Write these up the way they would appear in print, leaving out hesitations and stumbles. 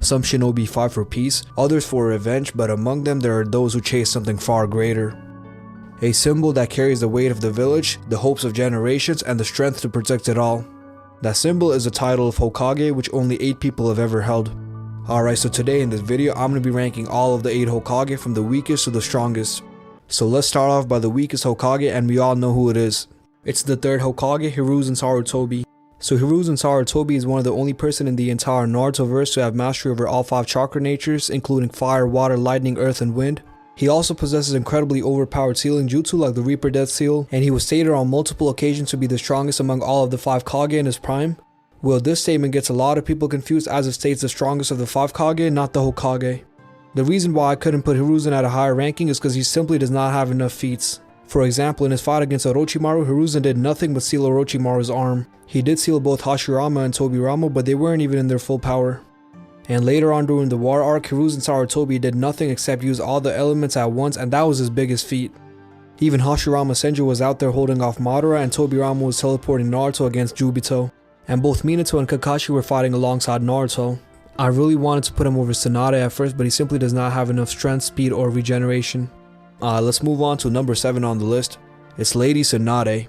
Some shinobi fight for peace, others for revenge, but among them there are those who chase something far greater. A symbol that carries the weight of the village, the hopes of generations, and the strength to protect it all. That symbol is the title of Hokage, which only 8 people have ever held. Alright, so today in this video, I'm going to be ranking all of the 8 Hokage from the weakest to the strongest. So let's start off by the weakest Hokage, and we all know who it is. It's the 3rd Hokage, Hiruzen Sarutobi. So Hiruzen Sarutobi is one of the only person in the entire Naruto verse to have mastery over all 5 chakra natures, including fire, water, lightning, earth, and wind. He also possesses incredibly overpowered sealing jutsu like the Reaper Death Seal, and he was stated on multiple occasions to be the strongest among all of the 5 Kage in his prime. Well, this statement gets a lot of people confused as it states the strongest of the 5 Kage, not the Hokage. The reason why I couldn't put Hiruzen at a higher ranking is because he simply does not have enough feats. For example, in his fight against Orochimaru, Hiruzen did nothing but seal Orochimaru's arm. He did seal both Hashirama and Tobirama, but they weren't even in their full power. And later on during the war arc, Hiruzen Sarutobi did nothing except use all the elements at once, and that was his biggest feat. Even Hashirama Senju was out there holding off Madara, and Tobirama was teleporting Naruto against Jubito. And both Minato and Kakashi were fighting alongside Naruto. I really wanted to put him over Tsunade at first, but he simply does not have enough strength, speed, or regeneration. Let's move on to number 7 on the list. It's Lady Tsunade.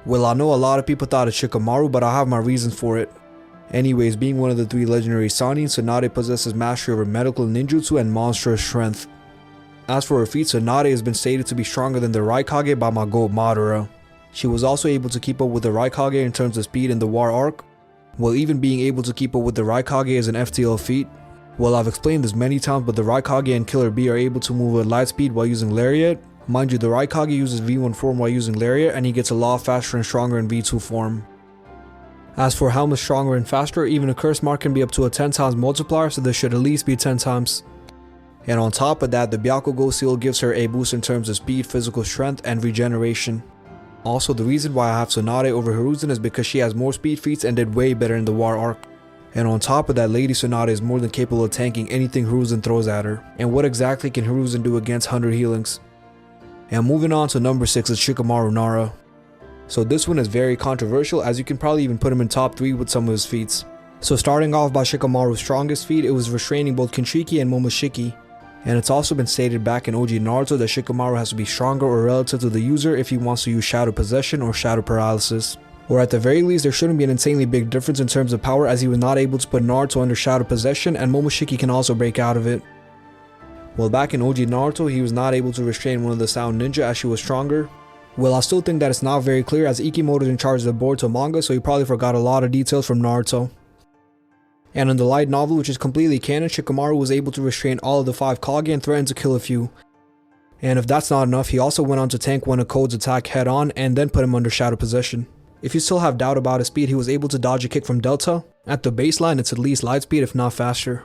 Well, I know a lot of people thought it's Shikamaru, but I have my reasons for it. Anyways, being one of the 3 legendary Sannin, Tsunade possesses mastery over medical ninjutsu and monstrous strength. As for her feat, Tsunade has been stated to be stronger than the Raikage by my goat Madara. She was also able to keep up with the Raikage in terms of speed in the war arc. Well, even being able to keep up with the Raikage is an FTL feat. Well, I've explained this many times, but the Raikage and Killer Bee are able to move at light speed while using Lariat. Mind you, the Raikage uses V1 form while using Lariat, and he gets a lot faster and stronger in V2 form. As for how much stronger and faster, even a curse mark can be up to a 10 times multiplier, so this should at least be 10 times. And on top of that, the Byakugo seal gives her a boost in terms of speed, physical strength, and regeneration. Also, the reason why I have Tsunade over Hiruzen is because she has more speed feats and did way better in the war arc. And on top of that, Lady Tsunade is more than capable of tanking anything Hiruzen throws at her. And what exactly can Hiruzen do against 100 healings? And moving on to number 6 is Shikamaru Nara. So this one is very controversial, as you can probably even put him in top 3 with some of his feats. So starting off by Shikamaru's strongest feat, it was restraining both Kinshiki and Momoshiki. And it's also been stated back in OG Naruto that Shikamaru has to be stronger or relative to the user if he wants to use Shadow Possession or Shadow Paralysis. Or at the very least, there shouldn't be an insanely big difference in terms of power, as he was not able to put Naruto under Shadow Possession, and Momoshiki can also break out of it. Well, back in OG Naruto, he was not able to restrain one of the Sound Ninja as she was stronger. Well, I still think that it's not very clear, as Ikimoto is in charge of the Boruto manga, so he probably forgot a lot of details from Naruto. And in the light novel, which is completely canon, Shikamaru was able to restrain all of the 5 Kage and threatened to kill a few. And if that's not enough, he also went on to tank one of Code's attack head on and then put him under Shadow Possession. If you still have doubt about his speed, he was able to dodge a kick from Delta. At the baseline, it's at least light speed if not faster.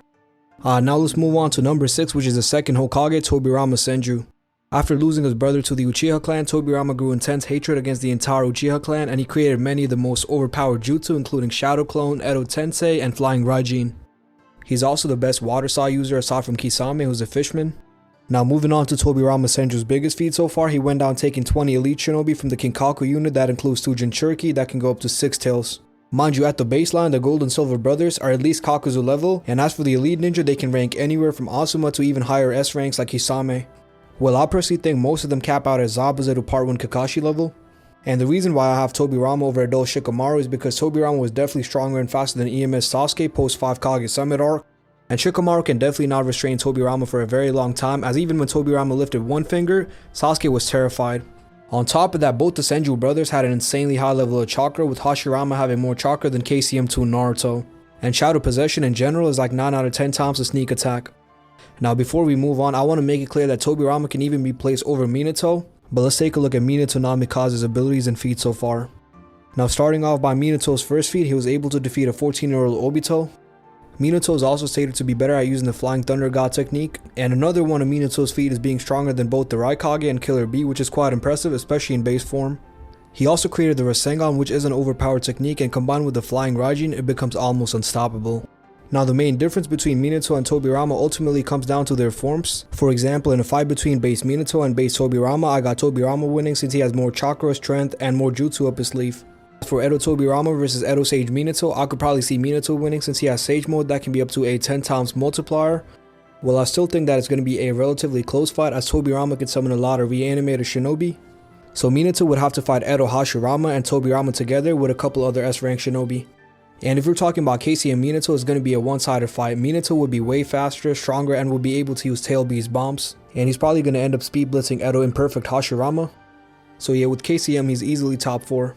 Now let's move on to number 6, which is the 2nd Hokage, Hashirama Senju. After losing his brother to the Uchiha clan, Tobirama grew intense hatred against the entire Uchiha clan, and he created many of the most overpowered jutsu, including Shadow Clone, Edo Tensei, and Flying Raijin. He's also the best water saw user aside from Kisame, who's a fishman. Now moving on to Tobirama Senju's biggest feat so far, he went down taking 20 elite shinobi from the Kinkaku unit that includes 2 Jinchuriki that can go up to 6 tails. Mind you, at the baseline, the Gold and Silver brothers are at least Kakuzu level, and as for the elite ninja, they can rank anywhere from Asuma to even higher S ranks like Kisame. Well, I personally think most of them cap out at Zabuza Part 1 Kakashi level. And the reason why I have Tobirama over adult Shikamaru is because Tobirama was definitely stronger and faster than EMS Sasuke post 5 Kage Summit arc. And Shikamaru can definitely not restrain Tobirama for a very long time, as even when Tobirama lifted one finger, Sasuke was terrified. On top of that, both the Senju brothers had an insanely high level of chakra, with Hashirama having more chakra than KCM2 Naruto. And Shadow Possession in general is like 9 out of 10 times a sneak attack. Now before we move on, I want to make it clear that Tobirama can even be placed over Minato, but let's take a look at Minato Namikaze's abilities and feats so far. Now starting off by Minato's first feat, he was able to defeat a 14-year-old Obito. Minato is also stated to be better at using the Flying Thunder God technique, and another one of Minato's feat is being stronger than both the Raikage and Killer Bee, which is quite impressive, especially in base form. He also created the Rasengan, which is an overpowered technique, and combined with the Flying Raijin, it becomes almost unstoppable. Now the main difference between Minato and Tobirama ultimately comes down to their forms. For example, in a fight between base Minato and base Tobirama, I got Tobirama winning since he has more chakra, strength, and more jutsu up his sleeve. For Edo Tobirama versus Edo Sage Minato, I could probably see Minato winning since he has Sage Mode that can be up to a 10 times multiplier. Well, I still think that it's going to be a relatively close fight as Tobirama can summon a lot of reanimated shinobi. So Minato would have to fight Edo Hashirama and Tobirama together with a couple other S-rank shinobi. And if we're talking about Casey and Minato, it's going to be a one-sided fight. Minato would be way faster, stronger, and will be able to use Tail Beast bombs. And he's probably going to end up speed blitzing Edo Imperfect Hashirama. So yeah, with KCM, he's easily top 4.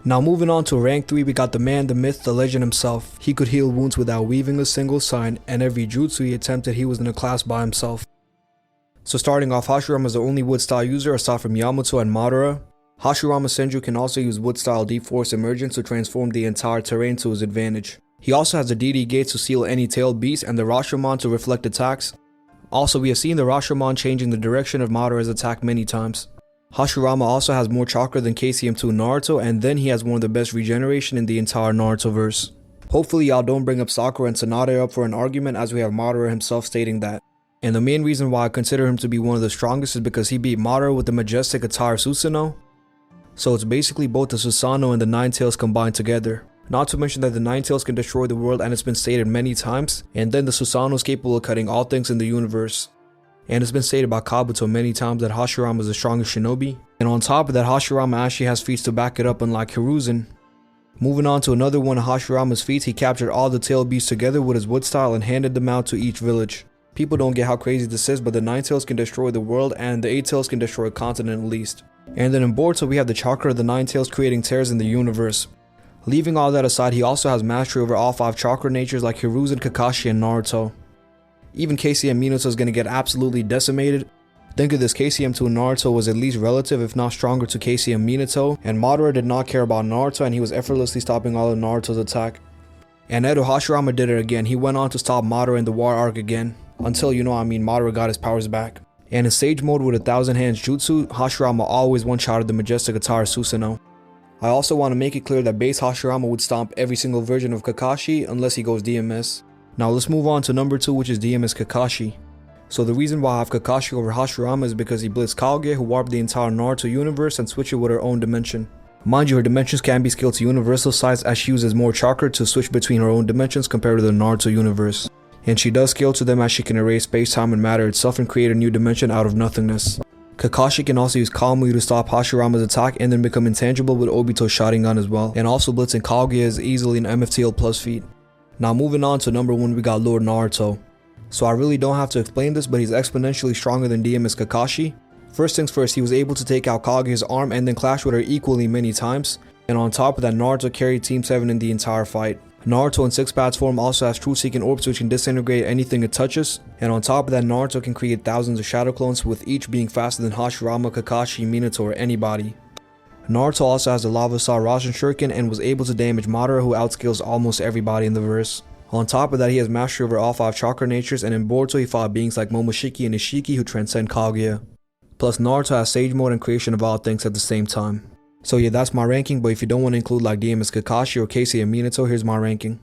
Now moving on to rank 3, we got the man, the myth, the legend himself. He could heal wounds without weaving a single sign, and every jutsu he attempted, he was in a class by himself. So starting off, Hashirama is the only wood style user aside from Yamato and Madara. Hashirama Senju can also use wood style Deep Force Emergence to transform the entire terrain to his advantage. He also has the DD Gates to seal any tailed beast and the Rashomon to reflect attacks. Also, we have seen the Rashomon changing the direction of Madara's attack many times. Hashirama also has more chakra than KCM2 Naruto, and then he has one of the best regeneration in the entire Naruto verse. Hopefully y'all don't bring up Sakura and Tsunade up for an argument, as we have Madara himself stating that. And the main reason why I consider him to be one of the strongest is because he beat Madara with the majestic attire Susanoo. So it's basically both the Susanoo and the Nine Tails combined together. Not to mention that the Nine Tails can destroy the world, and it's been stated many times, and then the Susanoo is capable of cutting all things in the universe. And it's been stated by Kabuto many times that Hashirama is the strongest shinobi. And on top of that, Hashirama actually has feats to back it up, unlike Hiruzen. Moving on to another one of Hashirama's feats, he captured all the tail beasts together with his wood style and handed them out to each village. People don't get how crazy this is, but the Nine Tails can destroy the world and the Eight Tails can destroy a continent at least. And then in Boruto we have the chakra of the Nine Tails creating tears in the universe. Leaving all that aside, he also has mastery over all 5 chakra natures like Hiruzen, Kakashi, and Naruto. Even KCM Minato is going to get absolutely decimated. Think of this, KCM2 Naruto was at least relative if not stronger to KCM Minato, and Madara did not care about Naruto and he was effortlessly stopping all of Naruto's attack. And Edo Hashirama did it again. He went on to stop Madara in the war arc again, until Madara got his powers back. And in Sage Mode with 1,000 hands jutsu, Hashirama always one-shotted the majestic attire Susanoo. I also want to make it clear that base Hashirama would stomp every single version of Kakashi unless he goes DMS. Now let's move on to number 2, which is DMS Kakashi. So the reason why I have Kakashi over Hashirama is because he blitzed Kage, who warped the entire Naruto universe and switched it with her own dimension. Mind you, her dimensions can be scaled to universal size as she uses more chakra to switch between her own dimensions compared to the Naruto universe. And she does scale to them as she can erase space, time, and matter itself and create a new dimension out of nothingness. Kakashi can also use Kalmu to stop Hashirama's attack and then become intangible with Obito's Sharingan as well. And also blitzing Kage is easily an MFTL plus feat. Now moving on to number 1, we got Lord Naruto. So I really don't have to explain this, but he's exponentially stronger than DMS Kakashi. First things first, he was able to take out Kage's arm and then clash with her equally many times. And on top of that, Naruto carried Team 7 in the entire fight. Naruto in 6-paths form also has truth-seeking orbs which can disintegrate anything it touches. And on top of that, Naruto can create thousands of shadow clones, with each being faster than Hashirama, Kakashi, Minato, or anybody. Naruto also has the Lava Star Rasen Shuriken and was able to damage Madara, who outscales almost everybody in the verse. On top of that, he has mastery over all 5 chakra natures, and in Boruto he fought beings like Momoshiki and Ishiki who transcend Kaguya. Plus Naruto has Sage Mode and creation of all things at the same time. So yeah, that's my ranking, but if you don't want to include like DMS Kakashi or Casey and Minato, here's my ranking.